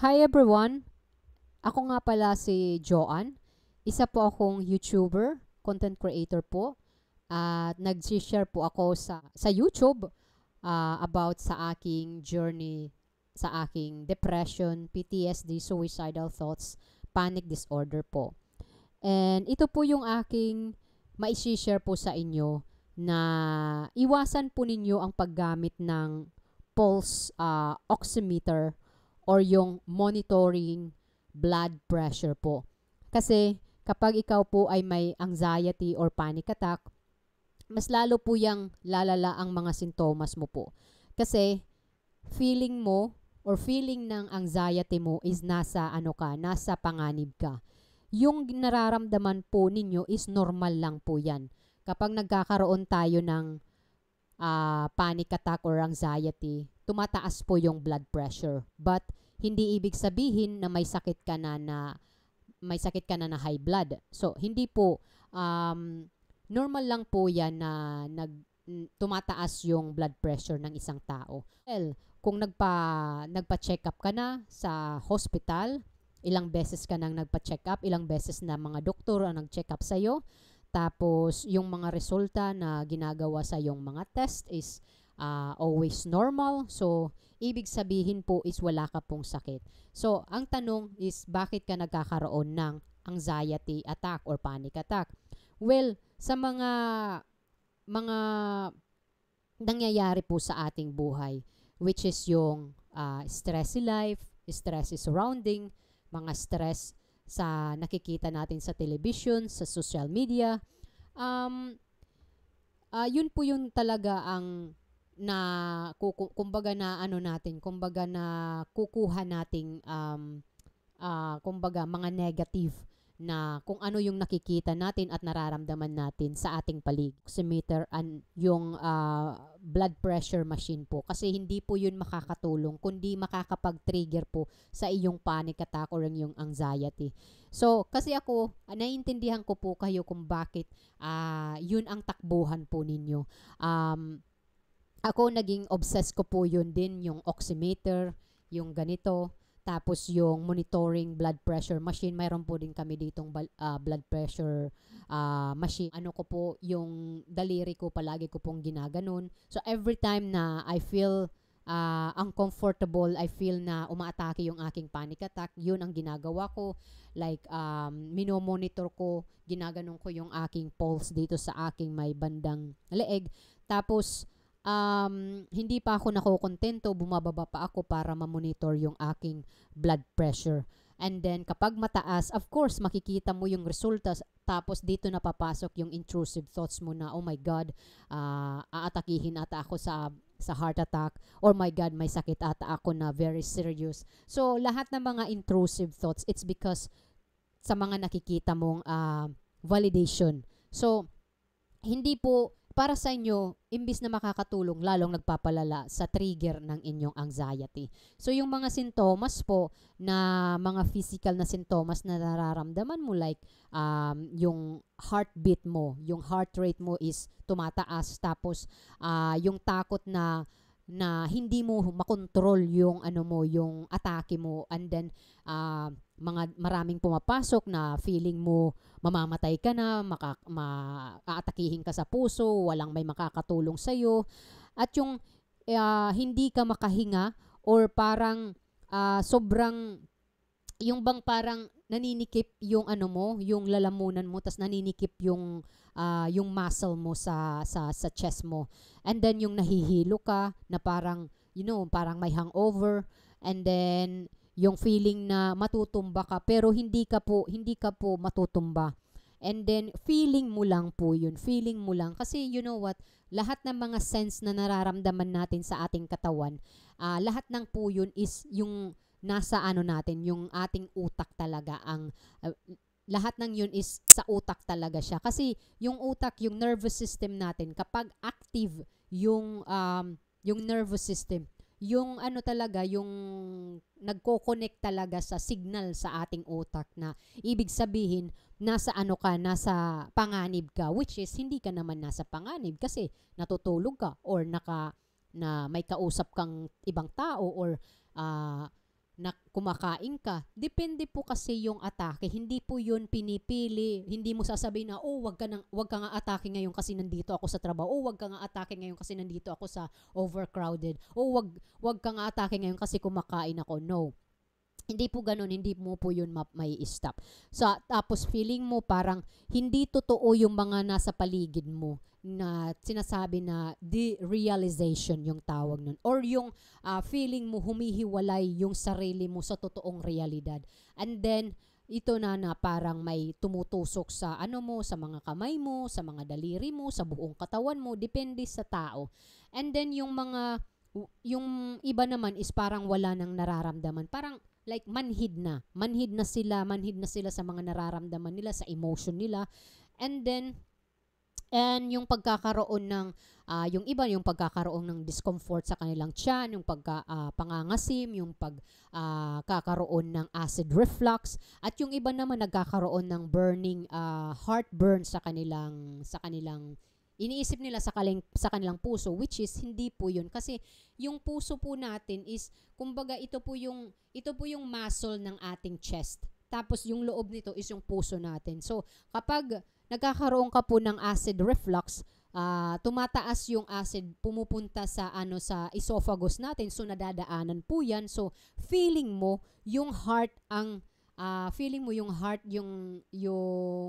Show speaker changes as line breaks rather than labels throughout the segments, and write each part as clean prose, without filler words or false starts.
Hi everyone! Ako nga pala si Joanne. Isa po akong YouTuber, content creator po. At nag-share po ako sa YouTube about sa aking journey sa aking depression, PTSD, suicidal thoughts, panic disorder po. And ito po yung aking mai-share po sa inyo na iwasan po ninyo ang paggamit ng pulse oximeter or yung monitoring blood pressure po. Kasi kapag ikaw po ay may anxiety or panic attack, mas lalo po yang lalala ang mga sintomas mo po. Kasi feeling mo or feeling ng anxiety mo is nasa panganib ka. Yung nararamdaman po ninyo is normal lang po yan. Kapag nagkakaroon tayo ng panic attack or anxiety, tumataas po yung blood pressure. But hindi ibig sabihin na may sakit ka na high blood. So hindi po normal lang po 'yan na tumataas yung blood pressure ng isang tao. Well, kung nagpa-check up ka na sa hospital, ilang beses ka nang nagpa-check up, ilang beses na mga doktor ang nag-check up sa iyo, tapos, yung mga resulta na ginagawa sa yung mga test is always normal. So, ibig sabihin po is wala ka pong sakit. So, ang tanong is bakit ka nagkakaroon ng anxiety attack or panic attack? Well, sa mga nangyayari po sa ating buhay, which is yung stressy life, stressy surrounding, mga stress sa nakikita natin sa television, sa social media, um, yun po yung talaga ang kumbaga na ano natin, kumbaga na kukuha nating kumbaga mga negative na kung ano yung nakikita natin at nararamdaman natin sa ating paligid. Oximeter and yung blood pressure machine po. Kasi hindi po yun makakatulong, kundi makakapag-trigger po sa iyong panic attack or yung anxiety. So, kasi ako, naiintindihan ko po kayo kung bakit yun ang takbuhan po ninyo. Ako naging obsessed ko po yun din, yung oximeter, yung ganito. Tapos yung monitoring blood pressure machine, mayroon po din kami ditong blood pressure machine. Ano ko po, yung daliri ko palagi ko pong ginaganon. So every time na I feel uncomfortable, I feel na umaatake yung aking panic attack, yun ang ginagawa ko. Like, minomonitor ko, ginaganon ko yung aking pulse dito sa aking may bandang leeg. Tapos, hindi pa ako nakokontento, bumababa pa ako para ma-monitor yung aking blood pressure. And then, kapag mataas, of course, makikita mo yung resulta. Tapos, dito na papasok yung intrusive thoughts mo na, oh my God, aatakihin ata ako sa heart attack, or my God, may sakit ata ako na very serious. So, lahat ng mga intrusive thoughts, it's because sa mga nakikita mong validation. So, hindi po para sa inyo, imbis na makakatulong, lalong nagpapalala sa trigger ng inyong anxiety. So, yung mga sintomas po na mga physical na sintomas na nararamdaman mo, like yung heartbeat mo, yung heart rate mo is tumataas, tapos yung takot na hindi mo makontrol yung ano mo, yung atake mo, and then maraming pumapasok na feeling mo mamamatay ka na, aatakihin ka sa puso, walang may makakatulong sa iyo, at yung hindi ka makahinga, or parang sobrang yung bang parang naninikip yung ano mo, yung lalamunan mo, tas naninikip yung muscle mo sa chest mo. And then yung nahihilo ka na parang parang may hangover, and then yung feeling na matutumba ka pero hindi ka po matutumba. And then feeling mo lang po yun, feeling mo lang kasi you know what, lahat ng mga sense na nararamdaman natin sa ating katawan, lahat ng po yun is yung nasa ano natin, yung ating utak talaga ang lahat ng yun is sa utak talaga siya. Kasi yung utak, yung nervous system natin, kapag active yung nervous system, yung ano talaga, yung nagko-connect talaga sa signal sa ating utak na ibig sabihin, nasa ano ka, nasa panganib ka, which is hindi ka naman nasa panganib kasi natutulog ka or na may kausap kang ibang tao or uh, na kumakain ka. Depende po kasi yung atake. Hindi po yun pinipili. Hindi mo sasabihin na, oh, wag ka nga atake ngayon kasi nandito ako sa trabaho. Oh, wag ka nga atake ngayon kasi nandito ako sa overcrowded. Oh, wag ka nga atake ngayon kasi kumakain ako. No. Hindi po ganun, hindi mo po yun may stop. So, tapos feeling mo parang hindi totoo yung mga nasa paligid mo na sinasabi na de-realization yung tawag nun. Or yung feeling mo humihiwalay yung sarili mo sa totoong realidad. And then, ito na parang may tumutusok sa ano mo, sa mga kamay mo, sa mga daliri mo, sa buong katawan mo, depende sa tao. And then yung iba naman is parang wala nang nararamdaman. Parang like manhid na sila sa mga nararamdaman nila, sa emotion nila. And yung pagkakaroon ng yung iba yung pagkakaroon ng discomfort sa kanilang tiyan, yung pangangasim, yung pagkakaroon ng acid reflux, at yung iba naman nagkakaroon ng burning heartburn sa kanilang iniisip nila sa kanilang puso, which is hindi po yun. Kasi yung puso po natin is, kumbaga ito po yung muscle ng ating chest. Tapos yung loob nito is yung puso natin. So kapag nagkakaroon ka po ng acid reflux, tumataas yung acid, pumupunta sa esophagus natin, so nadadaanan po yan. So feeling mo yung heart yung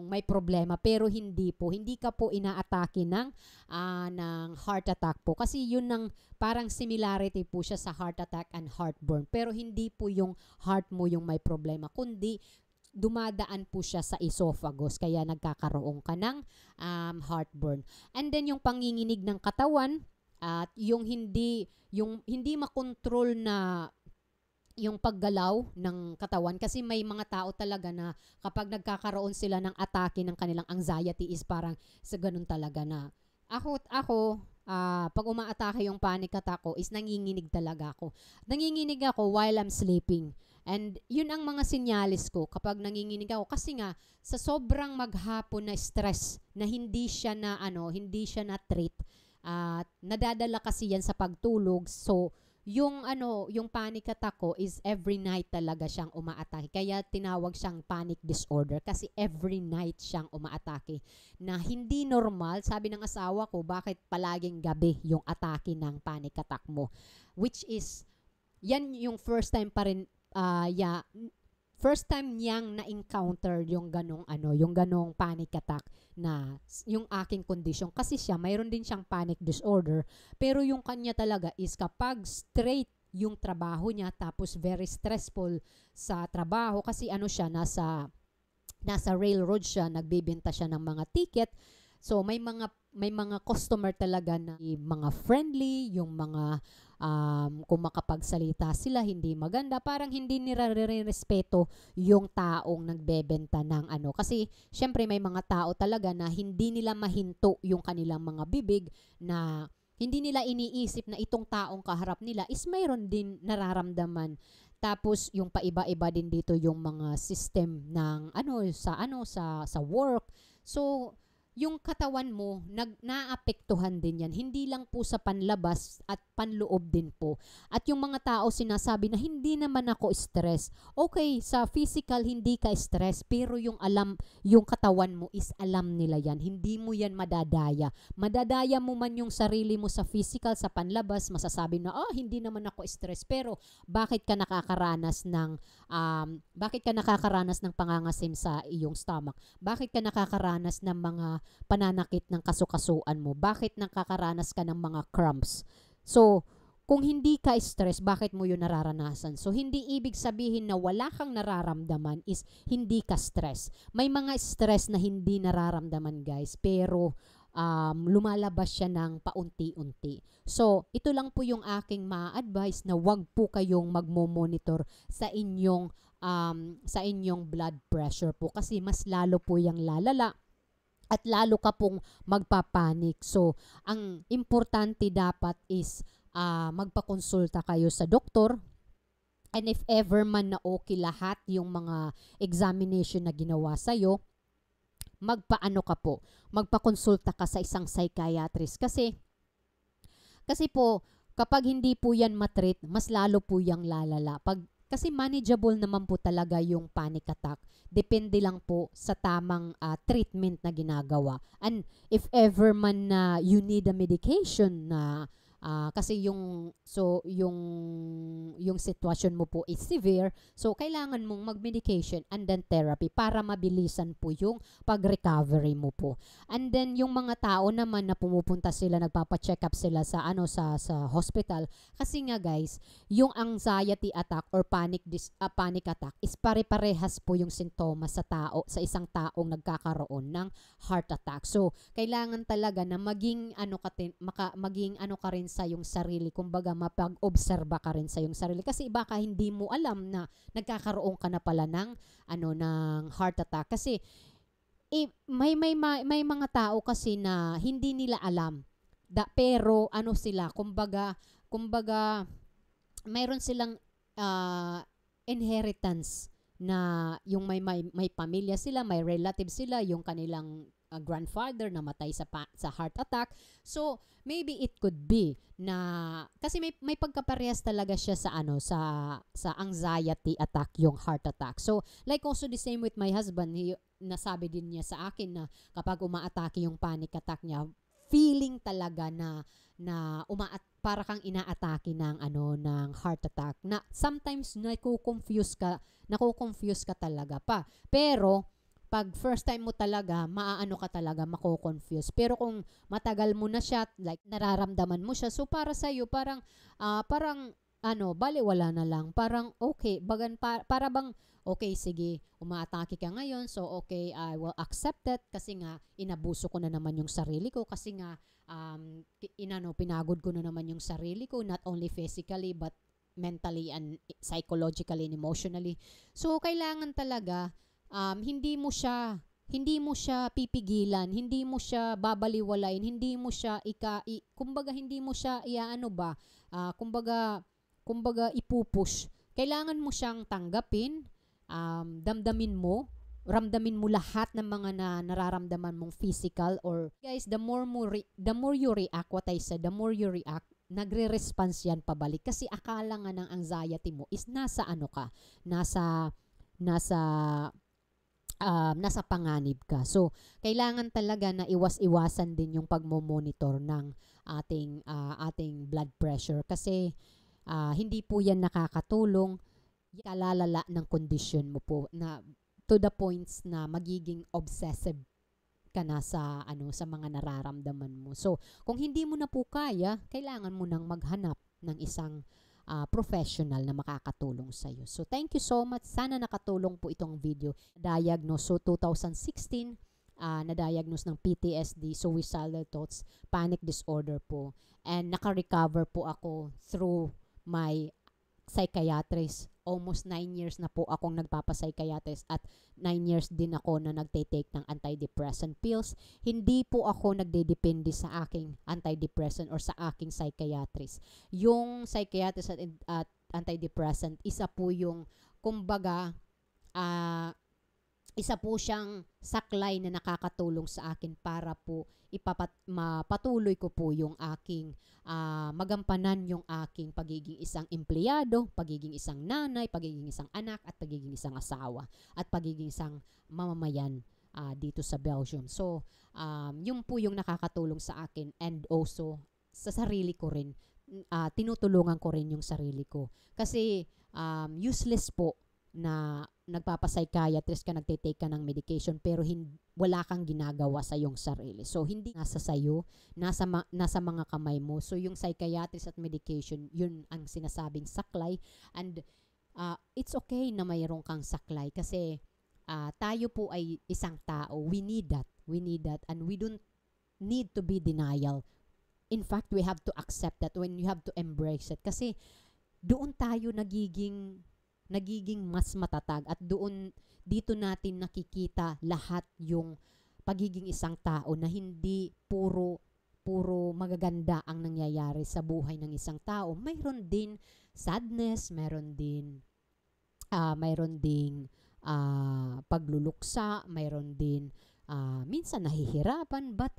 may problema, pero hindi ka po inaatake ng heart attack po, kasi yun ng parang similarity po siya sa heart attack and heartburn, pero hindi po yung heart mo yung may problema, kundi dumadaan po siya sa esophagus, kaya nagkakaroon ka ng heartburn. And then yung panginginig ng katawan at yung hindi makontrol na yung paggalaw ng katawan, kasi may mga tao talaga na kapag nagkakaroon sila ng atake ng kanilang anxiety is parang sa ganun talaga na ako pag umaatake yung panic attack ko is nanginginig talaga ako. Nanginginig ako while I'm sleeping. And yun ang mga sinyalis ko kapag nanginginig ako, kasi nga sa sobrang maghapon na stress na hindi siya na treat, nadadala kasi yan sa pagtulog. So yung panic attack ko is every night talaga siyang umaatake. Kaya tinawag siyang panic disorder, kasi every night siyang umaatake. Na hindi normal, sabi ng asawa ko, bakit palaging gabi yung atake ng panic attack mo? Which is, yan yung first time niyang na-encounter yung ganong panic attack, na yung aking condition. Kasi siya, mayroon din siyang panic disorder, pero yung kanya talaga is kapag straight yung trabaho niya, tapos very stressful sa trabaho, kasi siya, nasa railroad siya, nagbebenta siya ng mga ticket. So may mga customer talaga na mga friendly, yung mga kung makapagsalita sila hindi maganda, parang hindi nire-respeto yung taong nagbebenta ng kasi syempre may mga tao talaga na hindi nila mahinto yung kanilang mga bibig, na hindi nila iniisip na itong taong kaharap nila is mayroon din nararamdaman. Tapos yung paiba-iba din dito yung mga system ng sa work. So yung katawan mo, naapektuhan din yan. Hindi lang po sa panlabas at panloob din po. At yung mga tao sinasabi na hindi naman ako stress. Okay, sa physical hindi ka stress, pero yung katawan mo is alam nila yan. Hindi mo yan madadaya. Madadaya mo man yung sarili mo sa physical, sa panlabas, masasabi na, hindi naman ako stress. Pero bakit ka nakakaranas ng pangangasim sa iyong stomach? Bakit ka nakakaranas ng mga pananakit ng kasukasuan mo? Bakit nakakaranas ka ng mga cramps? So, kung hindi ka stress, bakit mo yun nararanasan? So, hindi ibig sabihin na wala kang nararamdaman is hindi ka stress. May mga stress na hindi nararamdaman, guys, pero lumalabas siya ng paunti-unti. So, ito lang po yung aking ma-advise, na wag po kayong magmo-monitor sa inyong blood pressure po, kasi mas lalo po yung lalala at lalo ka pong magpapanik. So, ang importante dapat is magpakonsulta kayo sa doktor. And if ever man na okay lahat yung mga examination na ginawa sa'yo, magpakonsulta ka sa isang psychiatrist. Kasi po, kapag hindi po yan matreat, mas lalo po yung lalala. Kasi manageable naman po talaga yung panic attack. Depende lang po sa tamang treatment na ginagawa. And if ever man na you need a medication na kasi yung sitwasyon mo po is severe, so kailangan mong mag-medication and then therapy para mabilisan po yung pag-recovery mo po. And then yung mga tao naman na pumupunta sila, nagpapa-check up sila sa sa hospital, kasi nga guys, yung anxiety attack or panic attack is pare-parehas po yung sintomas sa isang taong nagkakaroon ng heart attack. So kailangan talaga na maging ano ka rin sa yung sarili, kumbaga mapag-obserba ka rin sa yung sarili, kasi baka hindi mo alam na nagkakaroon ka na pala ng heart attack. Kasi may mga tao kasi na hindi nila alam pero sila, kumbaga mayroon silang inheritance na yung may pamilya sila, may relatives sila, yung kanilang grandfather namatay sa heart attack. So maybe it could be na kasi may pagkaparehas talaga siya sa anxiety attack, yung heart attack. So like also the same with my husband, nasabi din niya sa akin na kapag umaatake yung panic attack niya, feeling talaga na para kang inaatake ng ng heart attack, na sometimes nako-confuse ka talaga pa. Pero pag first time mo talaga, mako-confuse. Pero kung matagal mo na siya, like nararamdaman mo siya, so para sa iyo parang baliwala na lang. Parang okay, para bang okay, sige, umaatake ka ngayon, so okay, I will accept it kasi nga inabuso ko na naman yung sarili ko, kasi nga pinagod ko na naman yung sarili ko, not only physically but mentally and psychologically and emotionally. So kailangan talaga hindi mo siya pipigilan, hindi mo siya babaliwalain, hindi mo siya kumbaga hindi mo siya kumbaga ipupush. Kailangan mo siyang tanggapin, ramdamin mo lahat ng mga nararamdaman mong physical, or guys, the more you react, what I said, the more you react, nagre-response yan pabalik, kasi akala nga ng anxiety mo is nasa panganib ka. So kailangan talaga na iwasan din yung pagmo-monitor ng ating blood pressure, kasi hindi po yan nakakatulong, kalalala ng kondisyon mo po, na to the points na magiging obsessive ka na sa mga nararamdaman mo. So kung hindi mo na po kaya, kailangan mo nang maghanap ng isang professional na makakatulong sa iyo. So thank you so much. Sana nakatulong po itong video. Diagnose, so 2016, na-diagnose ng PTSD, suicidal thoughts, panic disorder po. And naka-recover po ako through my psychiatrist. Almost 9 years na po akong nagpapa-psychiatrist, at 9 years din ako na nagte-take ng antidepressant pills. Hindi po ako nagdedepende sa aking antidepressant or sa aking psychiatrist. Yung psychiatrist at antidepressant, isa po yung, kumbaga, isa po siyang saklay na nakakatulong sa akin para po mapatuloy ko po yung aking magampanan yung aking pagiging isang empleyado, pagiging isang nanay, pagiging isang anak, at pagiging isang asawa, at pagiging isang mamamayan dito sa Belgium. So yun po yung nakakatulong sa akin, and also sa sarili ko rin, tinutulungan ko rin yung sarili ko, kasi useless po na nagpapa-psychiatrist ka, nagte-take ka ng medication, pero wala kang ginagawa sa iyong sarili. So hindi nasa sayo, nasa mga kamay mo. So yung psychiatrist at medication, yun ang sinasabing saklay, and it's okay na mayroon kang saklay, kasi tayo po ay isang tao. We need that, and we don't need to be denial. In fact, we have to accept that, when you have to embrace it, kasi doon tayo nagiging mas matatag, at dito natin nakikita lahat yung pagiging isang tao, na hindi puro magaganda ang nangyayari sa buhay ng isang tao. Mayroon din sadness, mayroon ding pagluluksa, mayroon din minsan nahihirapan, but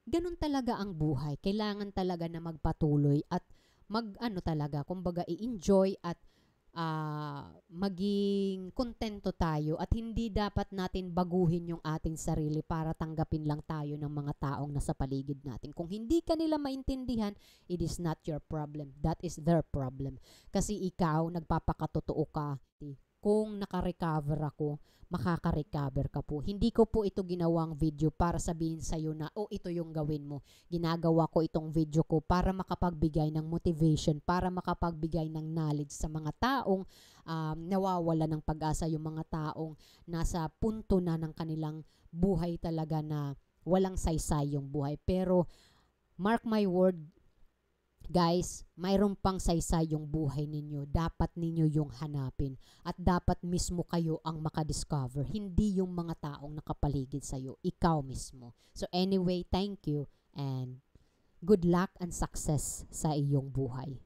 ganun talaga ang buhay. Kailangan talaga na magpatuloy at talaga, kumbaga i-enjoy, at maging kontento tayo at hindi dapat natin baguhin yung ating sarili para tanggapin lang tayo ng mga taong nasa paligid natin. Kung hindi ka nila maintindihan, it is not your problem. That is their problem. Kasi ikaw, nagpapakatotoo ka. Kung naka-recover ako, makaka-recover ka po. Hindi ko po ito ginawang video para sabihin sa'yo na, oh, ito yung gawin mo. Ginagawa ko itong video ko para makapagbigay ng motivation, para makapagbigay ng knowledge sa mga taong nawawala ng pag-asa, yung mga taong nasa punto na ng kanilang buhay talaga na walang saysay yung buhay. Pero, mark my word, guys, mayroon pang saysay yung buhay ninyo. Dapat ninyo yung hanapin. At dapat mismo kayo ang makadiscover. Hindi yung mga taong nakapaligid sa'yo. Ikaw mismo. So anyway, thank you and good luck and success sa iyong buhay.